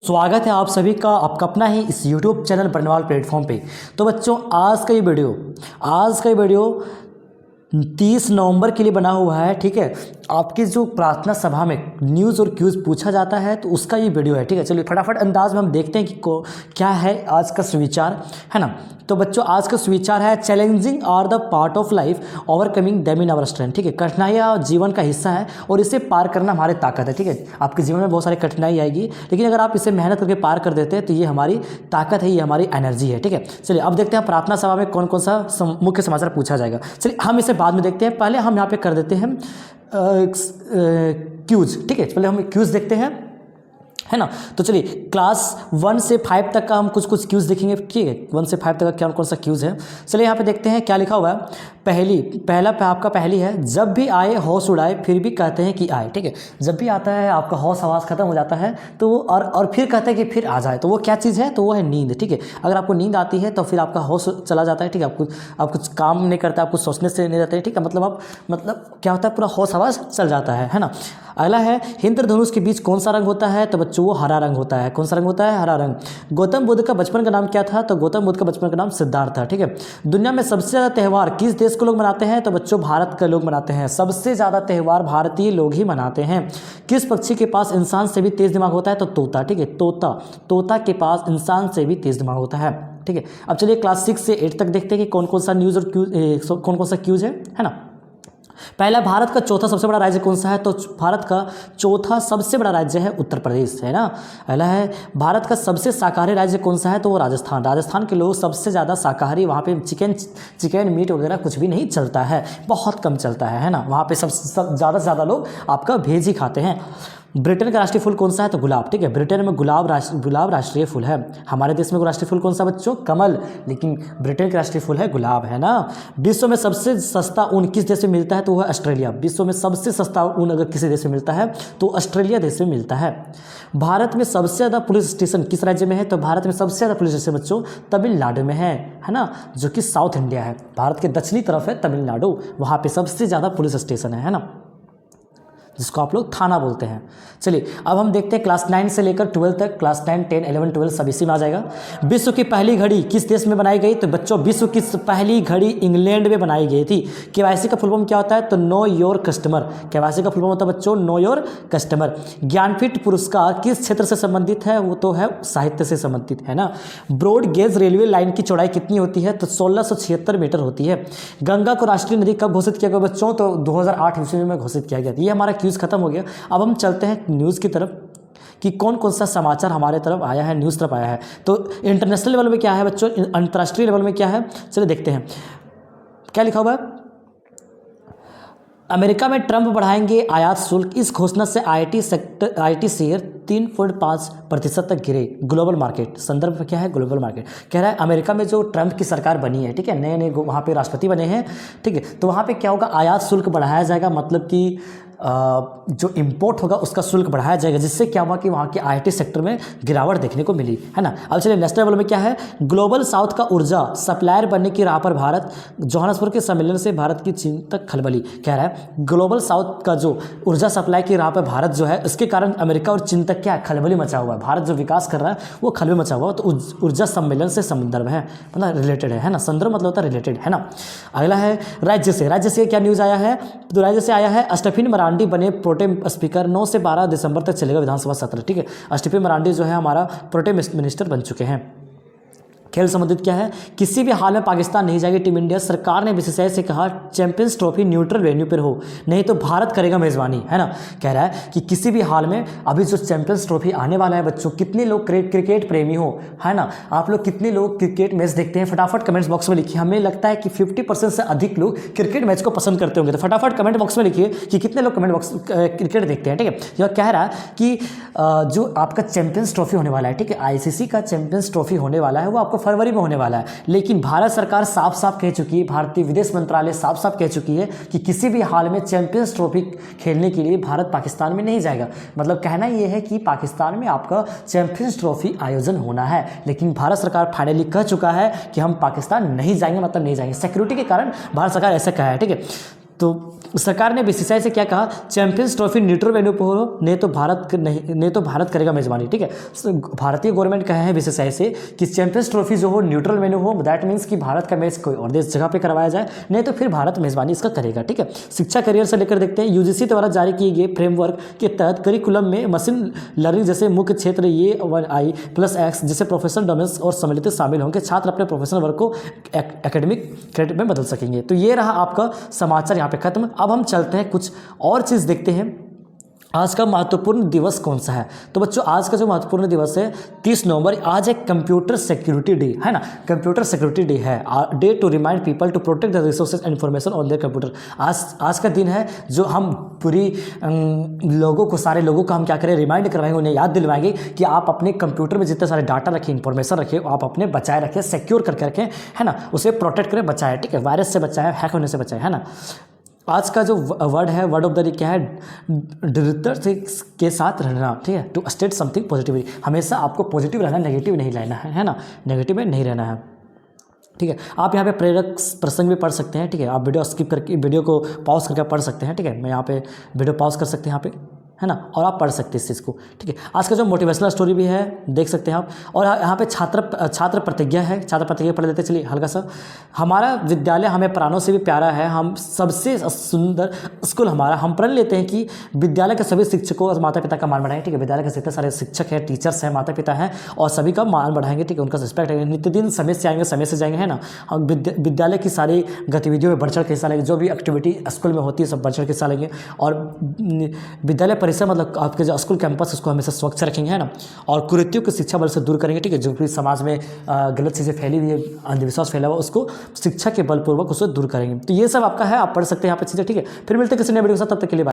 स्वागत है आप सभी का आपका अपना ही इस YouTube चैनल बर्नवाल प्लेटफॉर्म पे। तो बच्चों आज का ये वीडियो 30 नवंबर के लिए बना हुआ है। ठीक है, आपकी जो प्रार्थना सभा में न्यूज़ और क्यूज़ पूछा जाता है तो उसका ये वीडियो है। ठीक है, चलिए फटाफट अंदाज में हम देखते हैं कि क्या है आज का सुविचार, है ना। तो बच्चों आज का सुविचार है challenging are the part of life, overcoming them in our strength. ठीक है, कठिनाइयाँ जीवन का हिस्सा है और इसे पार करना हमारी ताकत है। ठीक है, आपके जीवन में बहुत सारी कठिनाई आएगी, लेकिन अगर आप इसे मेहनत करके पार कर देते हैं तो ये हमारी ताकत है, ये हमारी एनर्जी है। ठीक है, चलिए अब देखते हैं प्रार्थना सभा में कौन कौन सा मुख्य समाचार पूछा जाएगा। चलिए हम इसे बाद में देखते हैं, पहले हम यहाँ पे कर देते हैं क्यूज। ठीक है, पहले हम क्यूज देखते हैं, है ना। तो चलिए क्लास 1 से 5 तक का हम कुछ क्यूज देखेंगे। ठीक है, 1 से 5 तक का क्या कौन सा क्यूज है। चलिए यहाँ पे देखते हैं क्या लिखा हुआ है। पहला आपका पहली है, जब भी आए होश उड़ाए फिर भी कहते हैं कि आए। ठीक है, जब भी आता है आपका होश आवाज़ खत्म हो जाता है तो वो और फिर कहते हैं कि फिर आ जाए, तो वो क्या चीज़ है, तो वो है नींद। ठीक है, अगर आपको नींद आती है तो फिर आपका होश चला जाता है। ठीक है, आप कुछ काम नहीं करते, आप कुछ सोचने से नहीं रहते। ठीक है, मतलब क्या होता है, पूरा होश आवाज़ चल जाता है ना। अगला है इंद्रधनुष के बीच कौन सा रंग होता है, तो बच्चों वो हरा रंग होता है। कौन सा रंग होता है, हरा रंग। गौतम बुद्ध का बचपन का नाम क्या था, तो गौतम बुद्ध का बचपन का नाम सिद्धार्थ था। ठीक है, दुनिया में सबसे ज़्यादा त्यौहार किस देश को लोग मनाते हैं, तो बच्चों भारत के लोग मनाते हैं। सबसे ज़्यादा त्यौहार भारतीय लोग ही मनाते हैं। किस पक्षी के पास इंसान से भी तेज़ दिमाग होता है, तो तोता। ठीक है, तोता के पास इंसान से भी तेज़ दिमाग होता है। ठीक है, अब चलिए क्लास 6 से 8 तक देखते हैं कि कौन कौन सा न्यूज़ और क्यूज कौन कौन सा क्यूज है ना। पहला, भारत का चौथा सबसे बड़ा राज्य कौन सा है, तो भारत का चौथा सबसे बड़ा राज्य है उत्तर प्रदेश, है ना। अगला है भारत का सबसे शाकाहारी राज्य कौन सा है, तो वो राजस्थान के लोग सबसे ज़्यादा शाकाहारी, वहाँ पे चिकन मीट वगैरह कुछ भी नहीं चलता है, बहुत कम चलता है ना। वहाँ पे सब ज़्यादा से ज़्यादा लोग आपका भेज ही खाते हैं। ब्रिटेन का राष्ट्रीय फूल कौन सा है, तो गुलाब। ठीक है, ब्रिटेन में गुलाब राष्ट्रीय फूल है। हमारे देश में राष्ट्रीय फूल कौन सा बच्चों, कमल, लेकिन ब्रिटेन का राष्ट्रीय फूल है गुलाब, है ना। विश्व में सबसे सस्ता ऊन किस देश में मिलता है, तो वह ऑस्ट्रेलिया। विश्व में सबसे सस्ता ऊन अगर किसी देश में मिलता है तो ऑस्ट्रेलिया देश में मिलता है। भारत में सबसे ज़्यादा पुलिस स्टेशन किस राज्य में है, तो भारत में सबसे ज़्यादा पुलिस स्टेशन बच्चों तमिलनाडु में है ना, जो कि साउथ इंडिया है। भारत के दक्षिणी तरफ है तमिलनाडु, वहाँ पर सबसे ज़्यादा पुलिस स्टेशन है ना, जिसको आप लोग थाना बोलते हैं। चलिए अब हम देखते हैं क्लास 9 से लेकर 12 तक, क्लास 9, 10, 11, 12 सब इसी में आ जाएगा। विश्व की पहली घड़ी किस देश में बनाई गई, तो बच्चों विश्व की पहली घड़ी इंग्लैंड में बनाई गई थी। केवाईसी का फुल फॉर्म क्या होता है, तो नो योर कस्टमर। केवाईसी का फुल फॉर्म होता है बच्चों नो योर कस्टमर। ज्ञानपीठ पुरस्कार किस क्षेत्र से संबंधित है, वो तो है साहित्य से संबंधित, है ना। ब्रॉड गेज रेलवे लाइन की चौड़ाई कितनी होती है, तो 1676 मीटर होती है। गंगा को राष्ट्रीय नदी कब घोषित किया गया बच्चों, तो 2008 ईस्वी में घोषित किया गया। ये हमारा क्यूज खत्म हो गया। अब हम चलते हैं न्यूज़ की तरफ कि कौन कौन सा समाचार हमारे तरफ आया है, न्यूज़ तरफ आया है। तो इंटरनेशनल लेवल में क्या है बच्चों, अंतर्राष्ट्रीय लेवल में क्या है, चलिए देखते हैं क्या लिखा हुआ है। अमेरिका में ट्रंप बढ़ाएंगे आयात शुल्क, इस घोषणा से आईटी शेयर 3.5% तक गिरे। ग्लोबल मार्केट, संदर्भ क्या है, ग्लोबल मार्केट कह रहा है अमेरिका में जो ट्रंप की सरकार बनी है, ठीक है, नए वहाँ पे राष्ट्रपति बने हैं, ठीक है, तो वहाँ पे क्या होगा, आयात शुल्क बढ़ाया जाएगा। मतलब कि जो इंपोर्ट होगा उसका शुल्क बढ़ाया जाएगा, जिससे क्या हुआ कि वहाँ के आईटी सेक्टर में गिरावट देखने को मिली, है ना। अब चलिए नेशनल लेवल में क्या है, ग्लोबल साउथ का ऊर्जा सप्लायर बनने की राह पर भारत। जोहान्सबर्ग के सम्मेलन से भारत की चीन तक खलबली, कह रहा है ग्लोबल साउथ का जो ऊर्जा सप्लाई की राह पर भारत जो है, इसके कारण अमेरिका और चीन तक क्या खलबली मचा हुआ है। भारत जो विकास कर रहा है वो खलबली मचा हुआ है, तो ऊर्जा सम्मेलन से संदर्भ है, मतलब रिलेटेड है ना। संदर्भ मतलब होता है रिलेटेड, है ना। अगला है राज्य से क्या न्यूज़ आया है, तो राज्य से आया है स्टेफिन मरांडी बने प्रोटेम स्पीकर। 9 से 12 दिसंबर तक चलेगा विधानसभा सत्र। ठीक है, स्टेफिन मरांडी जो है हमारा प्रोटेम मिनिस्टर बन चुके हैं। खेल संबंधित क्या है, किसी भी हाल में पाकिस्तान नहीं जाएगी टीम इंडिया। सरकार ने बीसीसीआई से कहा चैंपियंस ट्रॉफी न्यूट्रल वेन्यू पर हो, नहीं तो भारत करेगा मेजबानी, है ना। कह रहा है कि किसी भी हाल में अभी जो चैंपियंस ट्रॉफी आने वाला है बच्चों, कितने लोग क्रिकेट प्रेमी हो, है ना, आप लोग कितने लोग क्रिकेट मैच देखते हैं, फटाफट कमेंट्स बॉक्स में लिखिए। हमें लगता है कि 50% से अधिक लोग क्रिकेट मैच को पसंद करते होंगे, तो फटाफट कमेंट बॉक्स में लिखिए कि कितने लोग क्रिकेट देखते हैं। ठीक है, यह कह रहा है कि जो आपका चैंपियंस ट्रॉफी होने वाला है, ठीक है, आईसीसी का चैंपियंस ट्रॉफी होने वाला है, वो आपको फरवरी में होने वाला है। लेकिन भारत सरकार साफ साफ कह चुकी है, भारतीय विदेश मंत्रालय साफ साफ कह चुकी है कि किसी भी हाल में चैंपियंस ट्रॉफी खेलने के लिए भारत पाकिस्तान में नहीं जाएगा। मतलब कहना यह है कि पाकिस्तान में आपका चैंपियंस ट्रॉफी आयोजन होना है, लेकिन भारत सरकार फाइनली कह चुका है कि हम पाकिस्तान नहीं जाएंगे, मतलब नहीं जाएंगे, सिक्योरिटी के कारण भारत सरकार ऐसा कहा है। ठीक है, तो सरकार ने बीसीसीआई से क्या कहा, चैंपियंस ट्रॉफी न्यूट्रल वेन्यू पर हो, नहीं तो भारत करेगा मेजबानी। ठीक है, भारतीय गवर्नमेंट कहे हैं बीसीसीआई से कि चैंपियंस ट्रॉफी जो हो न्यूट्रल वेन्यू हो, दैट मीन्स कि भारत का मैच कोई और देश जगह पे करवाया जाए, नहीं तो फिर भारत मेजबानी इसका करेगा। ठीक है, शिक्षा करियर से लेकर देखते हैं, यूजीसी द्वारा जारी किए गए फ्रेमवर्क के तहत करिकुलम में मशीन लर्निंग जैसे मुख्य क्षेत्र AI+X जैसे प्रोफेशनल डोमेन्स और सम्मिलित शामिल होंगे। छात्र अपने प्रोफेशनल वर्क को एकेडमिक क्रेडिट में बदल सकेंगे। तो ये रहा आपका समाचार यहाँ पे खत्म। अब हम चलते हैं कुछ और चीज़ देखते हैं, आज का महत्वपूर्ण दिवस कौन सा है। तो बच्चों आज का जो महत्वपूर्ण दिवस है 30 नवंबर, आज एक कंप्यूटर सिक्योरिटी डे है ना, कंप्यूटर सिक्योरिटी डे है, day to remind people to protect the resources and information on their computer. आज का दिन है जो हम पूरी लोगों को, सारे लोगों को हम क्या करें, रिमाइंड करवाएंगे, उन्हें याद दिलवाएंगे कि आप अपने कंप्यूटर में जितने सारे डाटा रखें, इन्फॉर्मेशन रखें, आप अपने बचाए रखें, सिक्योर करके रखें, है ना, उसे प्रोटेक्ट करें, बचाएं। ठीक है, वायरस से बचाएं, हैक होने से बचाएं, है ना। आज का जो वर्ड है, वर्ड ऑफ द डे क्या है, दृढ़ता के साथ रहना। ठीक है, टू स्टेट समथिंग पॉजिटिवली, हमेशा आपको पॉजिटिव रहना, नेगेटिव नहीं रहना है ना, नेगेटिव में नहीं रहना है। ठीक है, आप यहाँ पे प्रेरक प्रसंग भी पढ़ सकते हैं। ठीक है, आप वीडियो स्किप करके, वीडियो को पॉज करके पढ़ सकते हैं। ठीक है, मैं यहाँ पे वीडियो पॉज कर सकते हैं यहाँ पे, है ना, और आप पढ़ सकते हैं इस चीज़ को। ठीक है, आज का जो मोटिवेशनल स्टोरी भी है देख सकते हैं आप। और यहाँ पे छात्र प्रतिज्ञा है, छात्र प्रतिज्ञा पढ़ लेते चलिए हल्का सा। हमारा विद्यालय हमें प्राणों से भी प्यारा है, हम सबसे सुंदर स्कूल हमारा। हम प्रण लेते हैं कि विद्यालय के सभी शिक्षकों और माता पिता का मान बढ़ाएं। ठीक है, विद्यालय के जितने सारे शिक्षक हैं, टीचर्स हैं, माता पिता हैं, और सभी का मान बढ़ाएंगे। ठीक है, उनका रिस्पेक्ट करेंगे, नित्य दिन समय से आएंगे, समय से जाएंगे, है ना। हम विद्यालय की सारी गतिविधियों में बढ़ चढ़ के हिस्सा लेंगे, जो भी एक्टिविटी स्कूल में होती है सब बढ़ चढ़ के हिस्सा लेंगे। और विद्यालय परिसर मतलब आपके जो स्कूल कैंपस उसको हमेशा स्वच्छ रखेंगे, है ना। और कुरीतियों को शिक्षा बल से दूर करेंगे। ठीक है, जो भी समाज में गलत चीज़ें फैली हुई है, अंधविश्वास फैला हुआ, उसको शिक्षा के बलपूर्वक उसको दूर करेंगे। तो ये सब आपका है, आप पढ़ सकते हैं यहाँ पे चीज़ें। ठीक है, फिर मिलते हैं किसी नए वीडियो के साथ, तब तक के लिए।